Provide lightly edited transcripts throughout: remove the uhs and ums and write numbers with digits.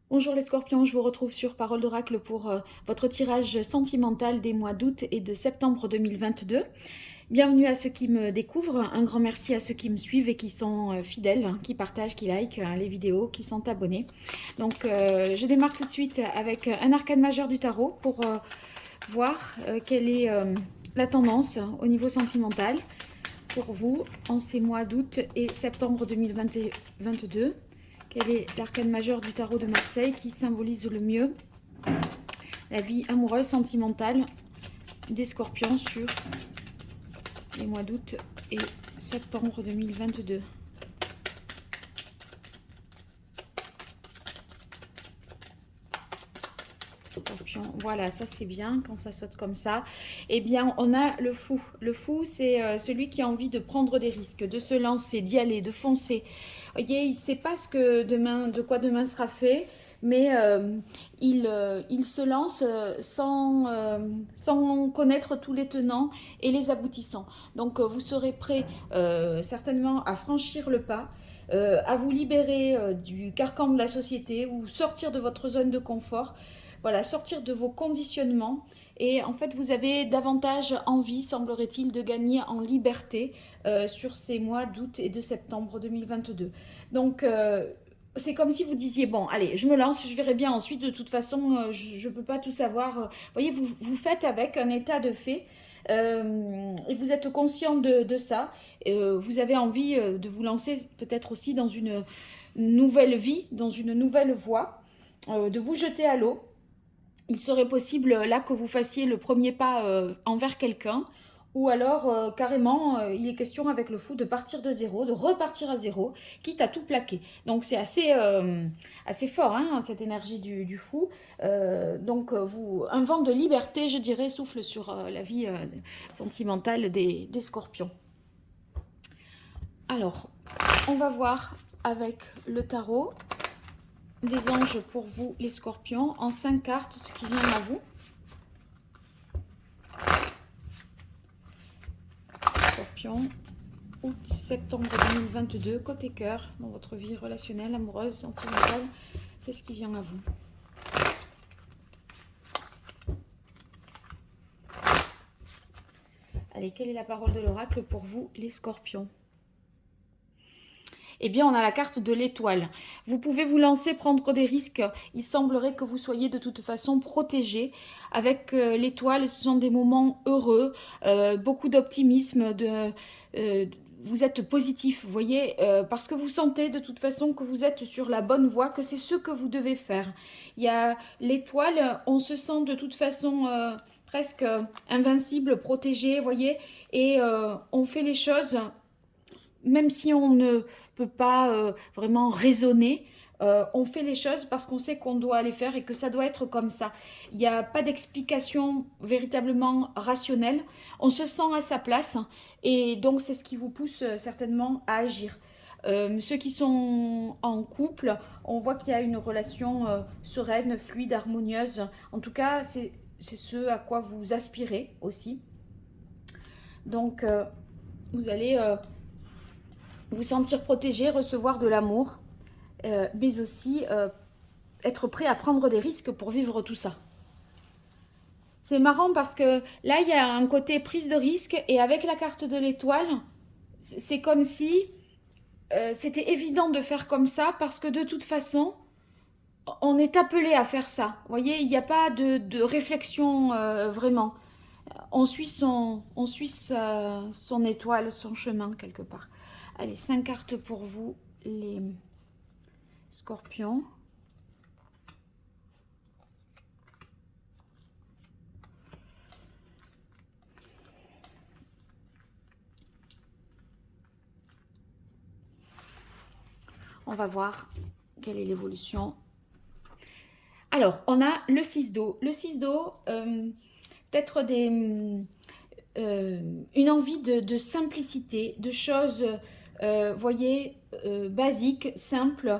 Bonjour les scorpions, je vous retrouve sur Parole d'Oracle pour votre tirage sentimental des mois d'août et de septembre 2022. Bienvenue à ceux qui me découvrent, un grand merci à ceux qui me suivent et qui sont fidèles, qui partagent, qui likent les vidéos, qui sont abonnés. Donc je démarre tout de suite avec un arcane majeur du tarot pour voir quelle est la tendance au niveau sentimental pour vous en ces mois d'août et septembre 2022. Quel est l'arcane majeur du tarot de Marseille qui symbolise le mieux la vie amoureuse, sentimentale des scorpions sur les mois d'août et septembre 2022? Scorpion, voilà, ça c'est bien quand ça saute comme ça. Eh bien, on a le fou. Le fou, c'est celui qui a envie de prendre des risques, de se lancer, d'y aller, de foncer. Vous voyez, il ne sait pas de quoi demain sera fait, mais il se lance sans connaître tous les tenants et les aboutissants. Donc, vous serez prêt certainement à franchir le pas, à vous libérer du carcan de la société ou sortir de votre zone de confort. Voilà, sortir de vos conditionnements. Et en fait, vous avez davantage envie, semblerait-il, de gagner en liberté sur ces mois d'août et de septembre 2022. Donc, c'est comme si vous disiez, bon, allez, je me lance, je verrai bien ensuite, de toute façon, je ne peux pas tout savoir. Vous voyez, vous faites avec un état de fait. Et vous êtes conscient de ça. Vous avez envie de vous lancer peut-être aussi dans une nouvelle vie, dans une nouvelle voie, de vous jeter à l'eau. Il serait possible là que vous fassiez le premier pas envers quelqu'un, ou alors carrément il est question avec le fou de partir de zéro, de repartir à zéro, quitte à tout plaquer. Donc c'est assez fort hein, cette énergie du fou. Donc un vent de liberté, je dirais, souffle sur la vie sentimentale des scorpions. Alors, on va voir avec le tarot des anges pour vous les scorpions en 5 cartes ce qui vient à vous. Scorpion, août-septembre 2022, côté cœur, dans votre vie relationnelle, amoureuse, sentimentale, qu'est-ce qui vient à vous? Allez, quelle est la parole de l'oracle pour vous les scorpions? Eh bien, on a la carte de l'étoile. Vous pouvez vous lancer, prendre des risques. Il semblerait que vous soyez de toute façon protégé. Avec l'étoile, ce sont des moments heureux, beaucoup d'optimisme, vous êtes positif, vous voyez, parce que vous sentez de toute façon que vous êtes sur la bonne voie, que c'est ce que vous devez faire. Il y a l'étoile, on se sent de toute façon presque invincible, protégé, vous voyez, et on fait les choses même si on ne peut pas vraiment raisonner, on fait les choses parce qu'on sait qu'on doit les faire et que ça doit être comme ça. Il n'y a pas d'explication véritablement rationnelle. On se sent à sa place et donc c'est ce qui vous pousse certainement à agir. Ceux qui sont en couple, on voit qu'il y a une relation sereine, fluide, harmonieuse. En tout cas, c'est ce à quoi vous aspirez aussi. Donc, vous allez vous sentir protégé, recevoir de l'amour, mais aussi être prêt à prendre des risques pour vivre tout ça. C'est marrant parce que là, il y a un côté prise de risque et avec la carte de l'étoile, c'est comme si c'était évident de faire comme ça parce que de toute façon, on est appelé à faire ça. Vous voyez, il n'y a pas de réflexion vraiment. On suit son étoile, son chemin quelque part. Allez, 5 cartes pour vous, les scorpions. On va voir quelle est l'évolution. Alors, on a le 6 d'eau. Le 6 d'eau, peut-être une envie de simplicité, de choses, voyez, basiques, simples.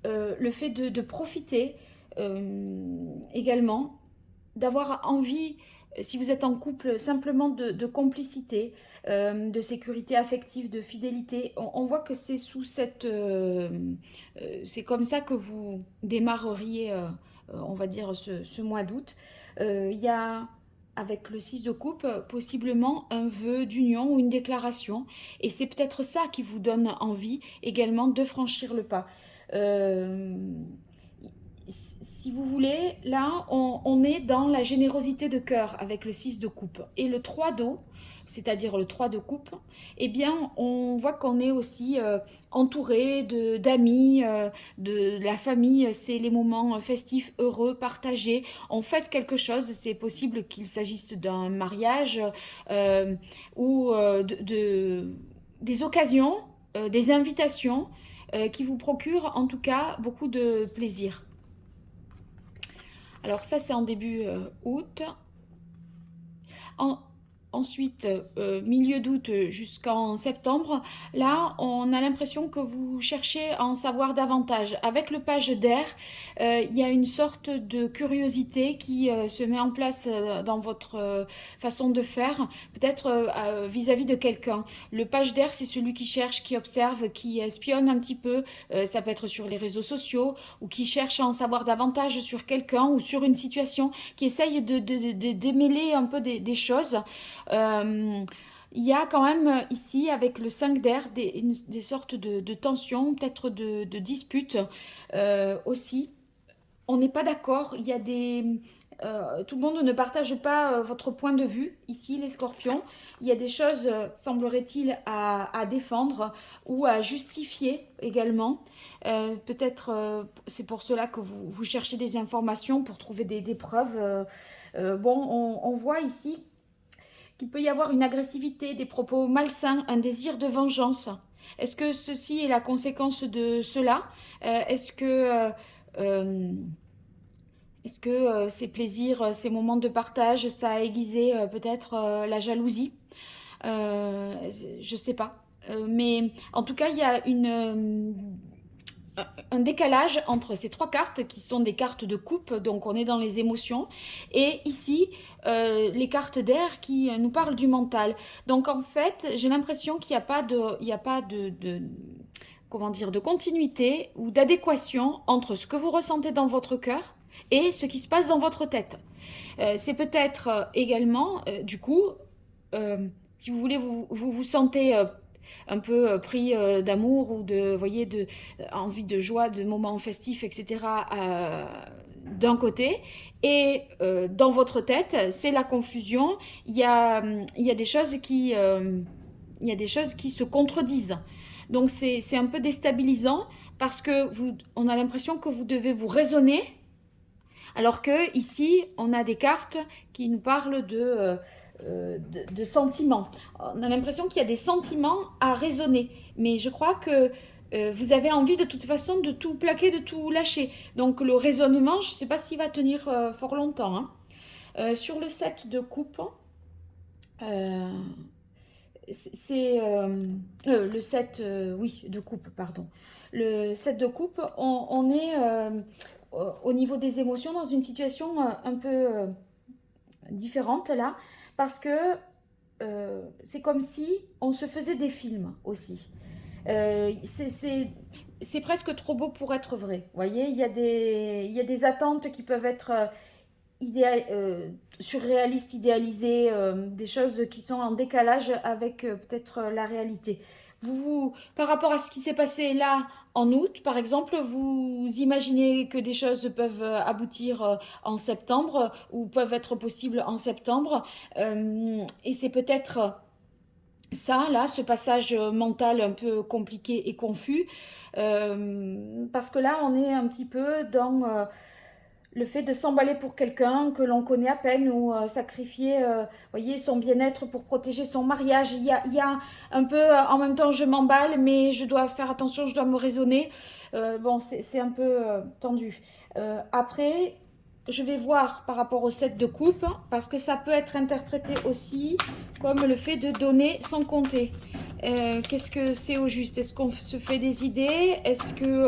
Le fait de profiter également, d'avoir envie si vous êtes en couple, simplement de complicité, de sécurité affective, de fidélité. On voit que c'est sous cette... c'est comme ça que vous démarreriez, on va dire, ce mois d'août. Il y a, avec le 6 de coupe, possiblement un vœu d'union ou une déclaration. Et c'est peut-être ça qui vous donne envie également de franchir le pas. Euh, si vous voulez, là, on est dans la générosité de cœur avec le 6 de coupe. Et le 3 d'eau, c'est-à-dire le 3 de coupe, eh bien, on voit qu'on est aussi entouré d'amis, de la famille. C'est les moments festifs, heureux, partagés. On fête quelque chose. C'est possible qu'il s'agisse d'un mariage ou des occasions, des invitations qui vous procurent en tout cas beaucoup de plaisir. Alors ça, c'est en début août. En, Ensuite, milieu d'août jusqu'en septembre, là, on a l'impression que vous cherchez à en savoir davantage. Avec le page d'air, il y a une sorte de curiosité qui se met en place dans votre façon de faire, peut-être vis-à-vis de quelqu'un. Le page d'air, c'est celui qui cherche, qui observe, qui espionne un petit peu. Ça peut être sur les réseaux sociaux ou qui cherche à en savoir davantage sur quelqu'un ou sur une situation, qui essaye de démêler un peu des choses. Il y a quand même ici, avec le 5 d'air, des sortes de tensions, peut-être de disputes aussi. On n'est pas d'accord, il y a tout le monde ne partage pas votre point de vue, ici les scorpions. Il y a des choses, semblerait-il, à défendre ou à justifier également. Peut-être c'est pour cela que vous cherchez des informations pour trouver des preuves. Bon, on voit ici qu'il peut y avoir une agressivité, des propos malsains, un désir de vengeance. Est-ce que ceci est la conséquence de cela? Est-ce que, ces plaisirs, ces moments de partage, ça a aiguisé peut-être la jalousie? Je ne sais pas. Mais en tout cas, il y a un décalage entre ces trois cartes qui sont des cartes de coupe, donc on est dans les émotions, et ici les cartes d'air qui nous parlent du mental. Donc en fait, j'ai l'impression qu'il n'y a pas comment dire, de continuité ou d'adéquation entre ce que vous ressentez dans votre cœur et ce qui se passe dans votre tête. C'est peut-être également, du coup, si vous voulez, vous sentez un peu pris d'amour ou de, voyez, envie de joie, de moments festifs, etc. D'un côté, et dans votre tête, c'est la confusion. Il y a des choses qui, il y a des choses qui se contredisent. Donc c'est un peu déstabilisant parce que on a l'impression que vous devez vous raisonner, alors que ici on a des cartes qui nous parlent de sentiments. On a l'impression qu'il y a des sentiments à raisonner, mais je crois que vous avez envie de toute façon de tout plaquer, de tout lâcher. Donc le raisonnement, je ne sais pas s'il va tenir fort longtemps, hein. Sur le 7 de coupe, c'est le 7, oui, de coupe, pardon. Le 7 de coupe, on est au niveau des émotions dans une situation un peu différente là, parce que c'est comme si on se faisait des films aussi. C'est presque trop beau pour être vrai. Vous voyez, il y a des attentes qui peuvent être surréalistes, idéalisées, des choses qui sont en décalage avec peut-être la réalité. Par rapport à ce qui s'est passé là en août, par exemple, vous imaginez que des choses peuvent aboutir en septembre ou peuvent être possibles en septembre. Et c'est peut-être ça, là, ce passage mental un peu compliqué et confus. Parce que là, on est un petit peu dans le fait de s'emballer pour quelqu'un que l'on connaît à peine ou sacrifier voyez, son bien-être pour protéger son mariage. Il y a un peu, en même temps, je m'emballe, mais je dois faire attention, je dois me raisonner. Bon, c'est un peu tendu. Après, je vais voir par rapport au 7 de coupe, parce que ça peut être interprété aussi comme le fait de donner sans compter. Qu'est-ce que c'est au juste? Est-ce qu'on se fait des idées? Est-ce que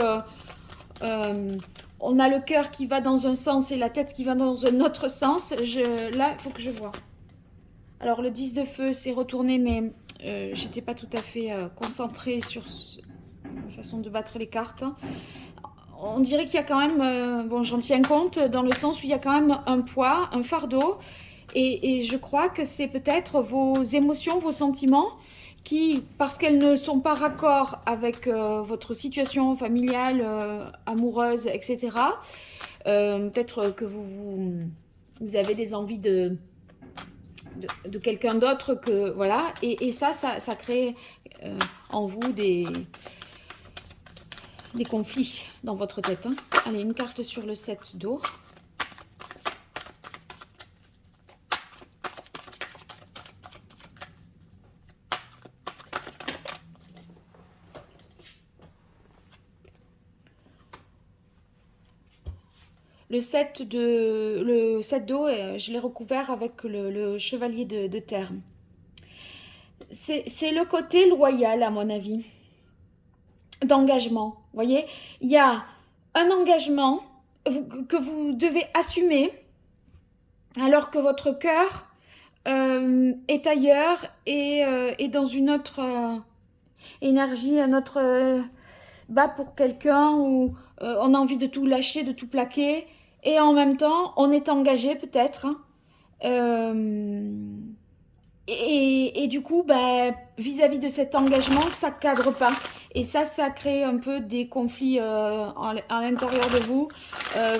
on a le cœur qui va dans un sens et la tête qui va dans un autre sens. Là, il faut que je vois. Alors, le 10 de feu, c'est retourné, mais j'étais pas tout à fait concentrée sur la façon de battre les cartes. On dirait qu'il y a quand même, bon, j'en tiens compte, dans le sens où il y a quand même un poids, un fardeau. Et je crois que c'est peut-être vos émotions, vos sentiments qui, parce qu'elles ne sont pas raccord avec votre situation familiale, amoureuse, etc., peut-être que vous avez des envies de quelqu'un d'autre que voilà, et ça crée en vous des conflits dans votre tête, hein. Allez, une carte sur le 7 d'eau. Le 7 d'eau, je l'ai recouvert avec le chevalier de terre. C'est le côté loyal, à mon avis, d'engagement. Vous voyez, il y a un engagement que vous devez assumer alors que votre cœur est ailleurs et dans une autre énergie, un autre bas pour quelqu'un où on a envie de tout lâcher, de tout plaquer. Et en même temps, on est engagé peut-être. Et du coup, ben, vis-à-vis de cet engagement, ça ne cadre pas. Et ça crée un peu des conflits à l'intérieur de vous.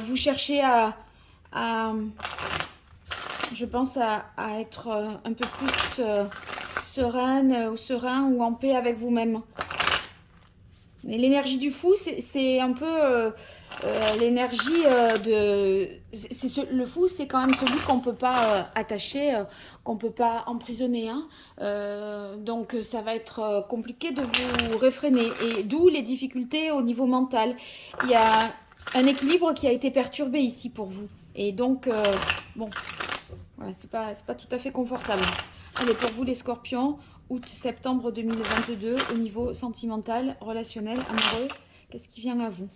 Vous cherchez je pense, à être un peu plus sereine ou serein ou en paix avec vous-même. Mais l'énergie du fou, c'est un peu l'énergie de... le fou, c'est quand même celui qu'on ne peut pas attacher, qu'on ne peut pas emprisonner, hein. Donc ça va être compliqué de vous réfréner. Et d'où les difficultés au niveau mental. Il y a un équilibre qui a été perturbé ici pour vous. Et donc, bon, voilà, c'est pas tout à fait confortable. Allez, pour vous les scorpions, août-septembre 2022, au niveau sentimental, relationnel, amoureux, qu'est-ce qui vient à vous?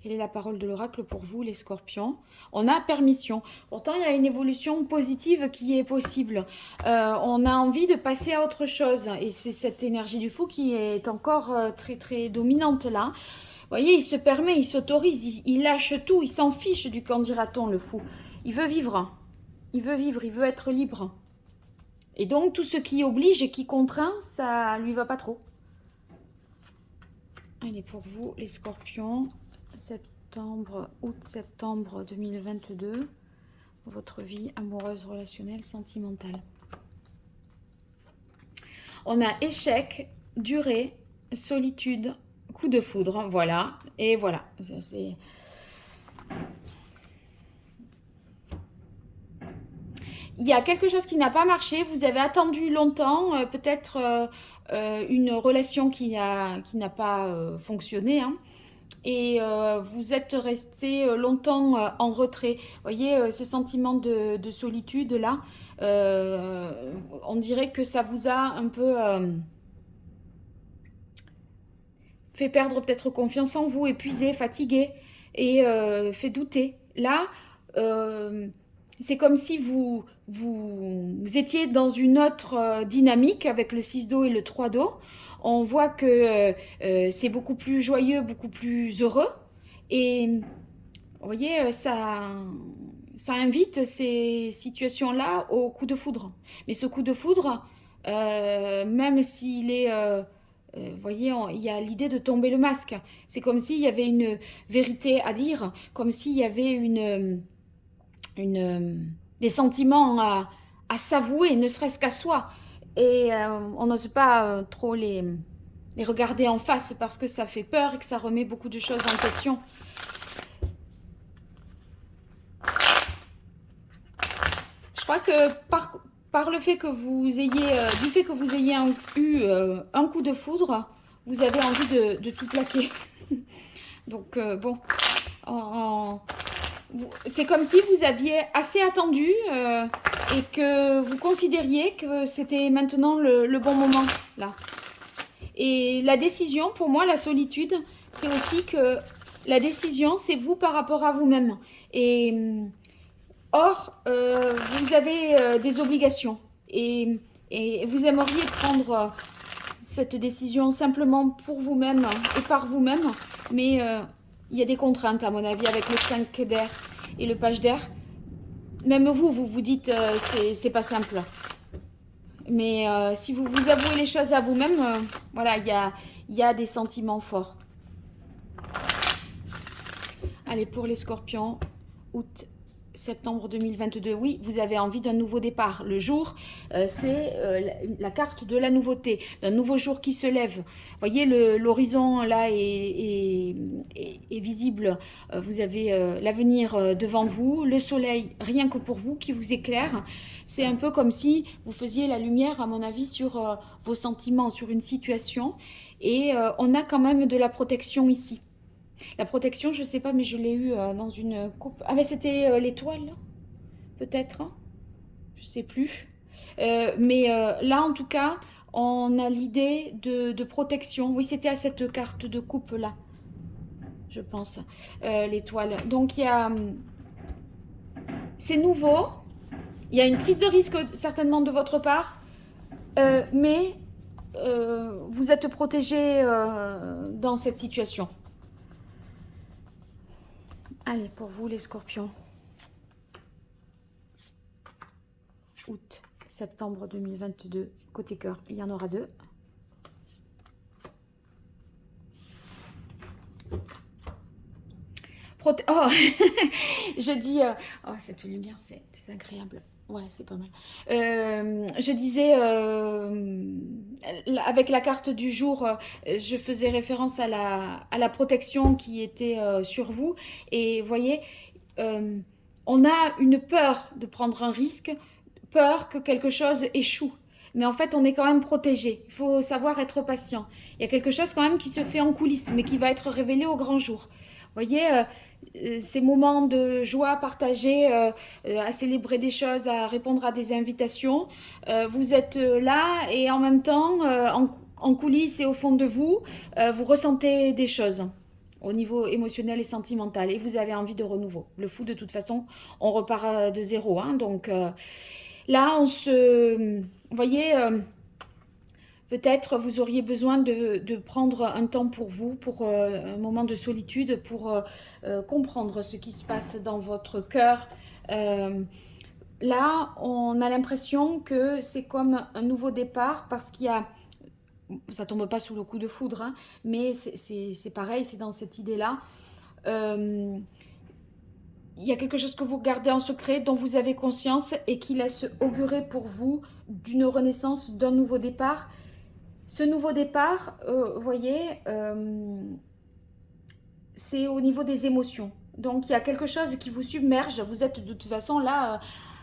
Quelle est la parole de l'oracle pour vous, les scorpions? On a permission. Pourtant, il y a une évolution positive qui est possible. On a envie de passer à autre chose. Et c'est cette énergie du fou qui est encore très, très dominante là. Vous voyez, il se permet, il s'autorise, il lâche tout, il s'en fiche du qu'en dira-t-on, le fou. Il veut vivre. Il veut vivre, il veut être libre. Et donc, tout ce qui oblige et qui contraint, ça lui va pas trop. Allez, pour vous, les scorpions, août-septembre 2022, votre vie amoureuse, relationnelle, sentimentale. On a échec, durée, solitude, coup de foudre, voilà. Et voilà, c'est... Il y a quelque chose qui n'a pas marché, vous avez attendu longtemps, peut-être une relation qui n'a pas fonctionné, hein, et vous êtes resté longtemps en retrait. Vous voyez, ce sentiment de solitude là, on dirait que ça vous a un peu fait perdre peut-être confiance en vous, épuisé, fatigué, et fait douter. Là, c'est comme si vous étiez dans une autre dynamique avec le 6 d'eau et le 3 d'eau. On voit que c'est beaucoup plus joyeux, beaucoup plus heureux. Et vous voyez, ça invite ces situations-là au coup de foudre. Mais ce coup de foudre, même s'il est... vous voyez, il y a l'idée de tomber le masque. C'est comme s'il y avait une vérité à dire, comme s'il y avait des sentiments à s'avouer, ne serait-ce qu'à soi. Et on n'ose pas trop les regarder en face parce que ça fait peur et que ça remet beaucoup de choses en question. Je crois que par le fait que vous ayez, du fait que vous ayez eu un coup de foudre, vous avez envie de tout plaquer. Donc bon, c'est comme si vous aviez assez attendu et que vous considériez que c'était maintenant le bon moment là. Et la décision, pour moi, la solitude, c'est aussi que la décision, c'est vous par rapport à vous-même. Et or, vous avez des obligations. Et vous aimeriez prendre cette décision simplement pour vous-même et par vous-même. Mais il y a des contraintes, à mon avis, avec le 5 d'air et le page d'air. Même vous, vous vous dites, c'est pas simple. Mais si vous vous avouez les choses à vous-même, voilà, il y a des sentiments forts. Allez, pour les scorpions, août, septembre 2022, oui, vous avez envie d'un nouveau départ. Le jour, c'est la carte de la nouveauté, d'un nouveau jour qui se lève. Vous voyez, l'horizon là est visible. Vous avez l'avenir devant vous, le soleil rien que pour vous qui vous éclaire. C'est un peu comme si vous faisiez la lumière, à mon avis, sur vos sentiments, sur une situation. Et on a quand même de la protection ici. La protection, je sais pas, mais je l'ai eu dans une coupe. Ah, mais c'était l'étoile, peut-être. Hein, je sais plus. Mais là, en tout cas, on a l'idée de protection. Oui, c'était à cette carte de coupe là, je pense, l'étoile. Donc il y a, c'est nouveau. Il y a une prise de risque certainement de votre part, mais vous êtes protégé dans cette situation. Allez, pour vous les scorpions. Août, septembre 2022, côté cœur, il y en aura 2. Oh, je dis, oh, cette lumière, c'est agréable. Ouais, c'est pas mal. Je disais, avec la carte du jour, je faisais référence à la protection qui était sur vous. Et vous voyez, on a une peur de prendre un risque, peur que quelque chose échoue. Mais en fait, on est quand même protégé. Il faut savoir être patient. Il y a quelque chose quand même qui se fait en coulisses, mais qui va être révélé au grand jour. Vous voyez, ces moments de joie partagés, à célébrer des choses, à répondre à des invitations, vous êtes là et en même temps, en coulisses et au fond de vous, vous ressentez des choses au niveau émotionnel et sentimental et vous avez envie de renouveau. Le fou, de toute façon, on repart de zéro. Hein, donc là, on se... Vous voyez... peut-être vous auriez besoin de prendre un temps pour vous, pour un moment de solitude, pour comprendre ce qui se passe dans votre cœur. Là, on a l'impression que c'est comme un nouveau départ parce qu'il y a... Ça tombe pas sous le coup de foudre, hein, mais c'est pareil, c'est dans cette idée-là. Il y a quelque chose que vous gardez en secret, dont vous avez conscience et qui laisse augurer pour vous d'une renaissance, d'un nouveau départ. Ce nouveau départ, vous voyez, c'est au niveau des émotions. Donc il y a quelque chose qui vous submerge. Vous êtes de toute façon là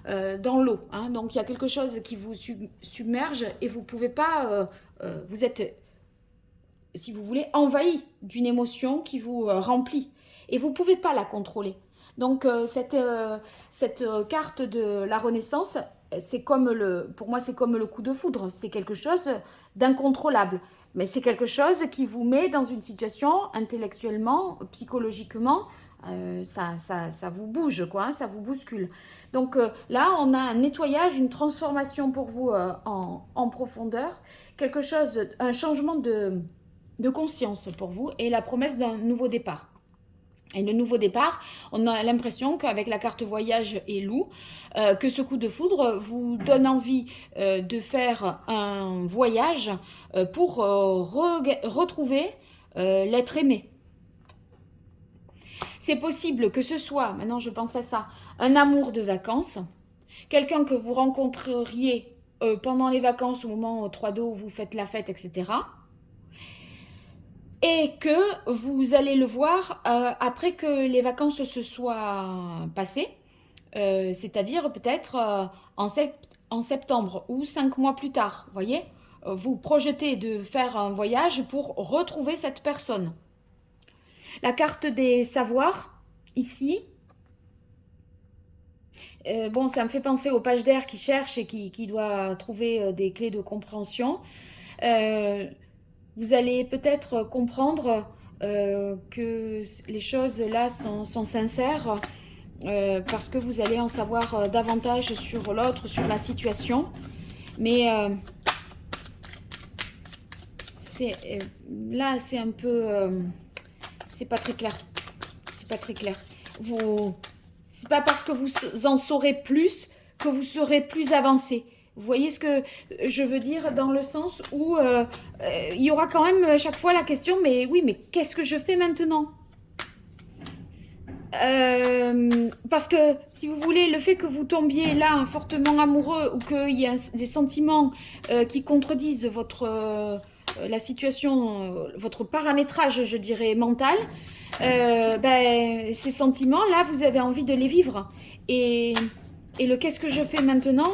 dans l'eau. Hein, donc il y a quelque chose qui vous submerge et vous ne pouvez pas... vous êtes, si vous voulez, envahi d'une émotion qui vous remplit. Et vous ne pouvez pas la contrôler. Donc cette carte de la Renaissance, c'est comme pour moi c'est comme le coup de foudre, c'est quelque chose d'incontrôlable. Mais c'est quelque chose qui vous met dans une situation intellectuellement, psychologiquement, ça vous bouge, quoi, hein, ça vous bouscule. Donc là, on a un nettoyage, une transformation pour vous en profondeur, quelque chose, un changement de conscience pour vous et la promesse d'un nouveau départ. Et le nouveau départ, on a l'impression qu'avec la carte voyage et loup, que ce coup de foudre vous donne envie de faire un voyage pour retrouver l'être aimé. C'est possible que ce soit, maintenant je pense à ça, un amour de vacances, quelqu'un que vous rencontreriez pendant les vacances au moment 3 où vous faites la fête, etc. Et que vous allez le voir après que les vacances se soient passées, c'est-à-dire peut-être en septembre ou 5 mois plus tard, voyez, vous projetez de faire un voyage pour retrouver cette personne. La carte des savoirs, ici, bon, ça me fait penser aux pages d'air qui cherche et qui doit trouver des clés de compréhension. vous allez peut-être comprendre que les choses là sont sincères parce que vous allez en savoir davantage sur l'autre, sur la situation. Mais là, c'est un peu... c'est pas très clair. C'est pas très clair. C'est pas parce que vous en saurez plus que vous serez plus avancé. Vous voyez ce que je veux dire dans le sens où il y aura quand même chaque fois la question, mais oui, mais qu'est-ce que je fais maintenant? Parce que si vous voulez, le fait que vous tombiez là fortement amoureux ou qu'il y a des sentiments qui contredisent la situation, votre paramétrage, je dirais, mental, ben, ces sentiments-là, vous avez envie de les vivre. Et le qu'est-ce que je fais maintenant?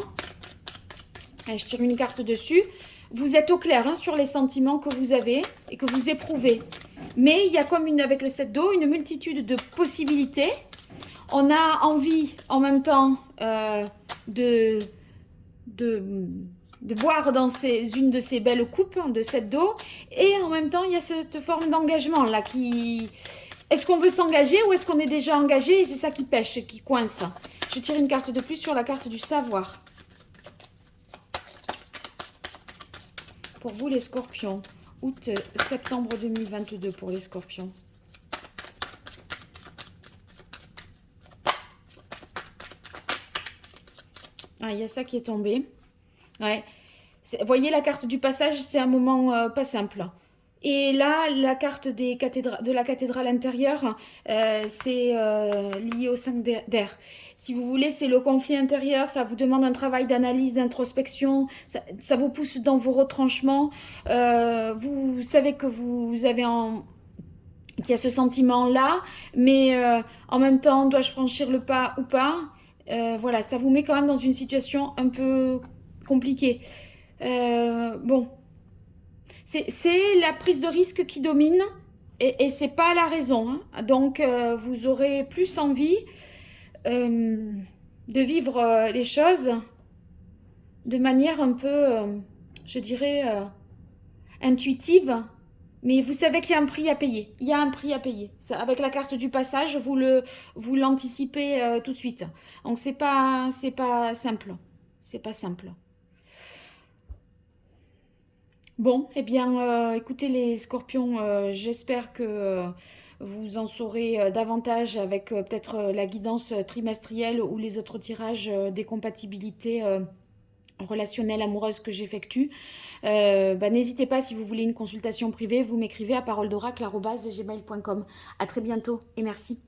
Je tire une carte dessus. Vous êtes au clair hein, sur les sentiments que vous avez et que vous éprouvez. Mais il y a comme avec le 7 d'eau, une multitude de possibilités. On a envie en même temps de boire dans une de ces belles coupes de 7 d'eau. Et en même temps, il y a cette forme d'engagement là qui... Est-ce qu'on veut s'engager ou est-ce qu'on est déjà engagé et c'est ça qui pêche, qui coince? Je tire une carte de plus sur la carte du savoir. Pour vous les scorpions, août-septembre 2022 pour les scorpions. Ah, il y a ça qui est tombé. Ouais. Vous voyez, la carte du passage, c'est un moment pas simple. Et là, la carte de la cathédrale intérieure, c'est lié au 5 d'air. Si vous voulez, c'est le conflit intérieur, ça vous demande un travail d'analyse, d'introspection, ça vous pousse dans vos retranchements. Vous savez que vous avez qu'il y a ce sentiment-là, mais en même temps, dois-je franchir le pas ou pas? Voilà, ça vous met quand même dans une situation un peu compliquée. Bon, c'est la prise de risque qui domine et c'est pas la raison. Hein. Donc, vous aurez plus envie de vivre les choses de manière un peu, je dirais, intuitive. Mais vous savez qu'il y a un prix à payer. Il y a un prix à payer. Ça, avec la carte du passage, vous l'anticipez tout de suite. Donc, c'est pas simple. C'est pas simple. Bon, eh bien, écoutez les scorpions, j'espère que vous en saurez davantage avec peut-être la guidance trimestrielle ou les autres tirages des compatibilités relationnelles amoureuses que j'effectue. Bah, n'hésitez pas si vous voulez une consultation privée, vous m'écrivez à paroledoracle@gmail.com. À très bientôt et merci.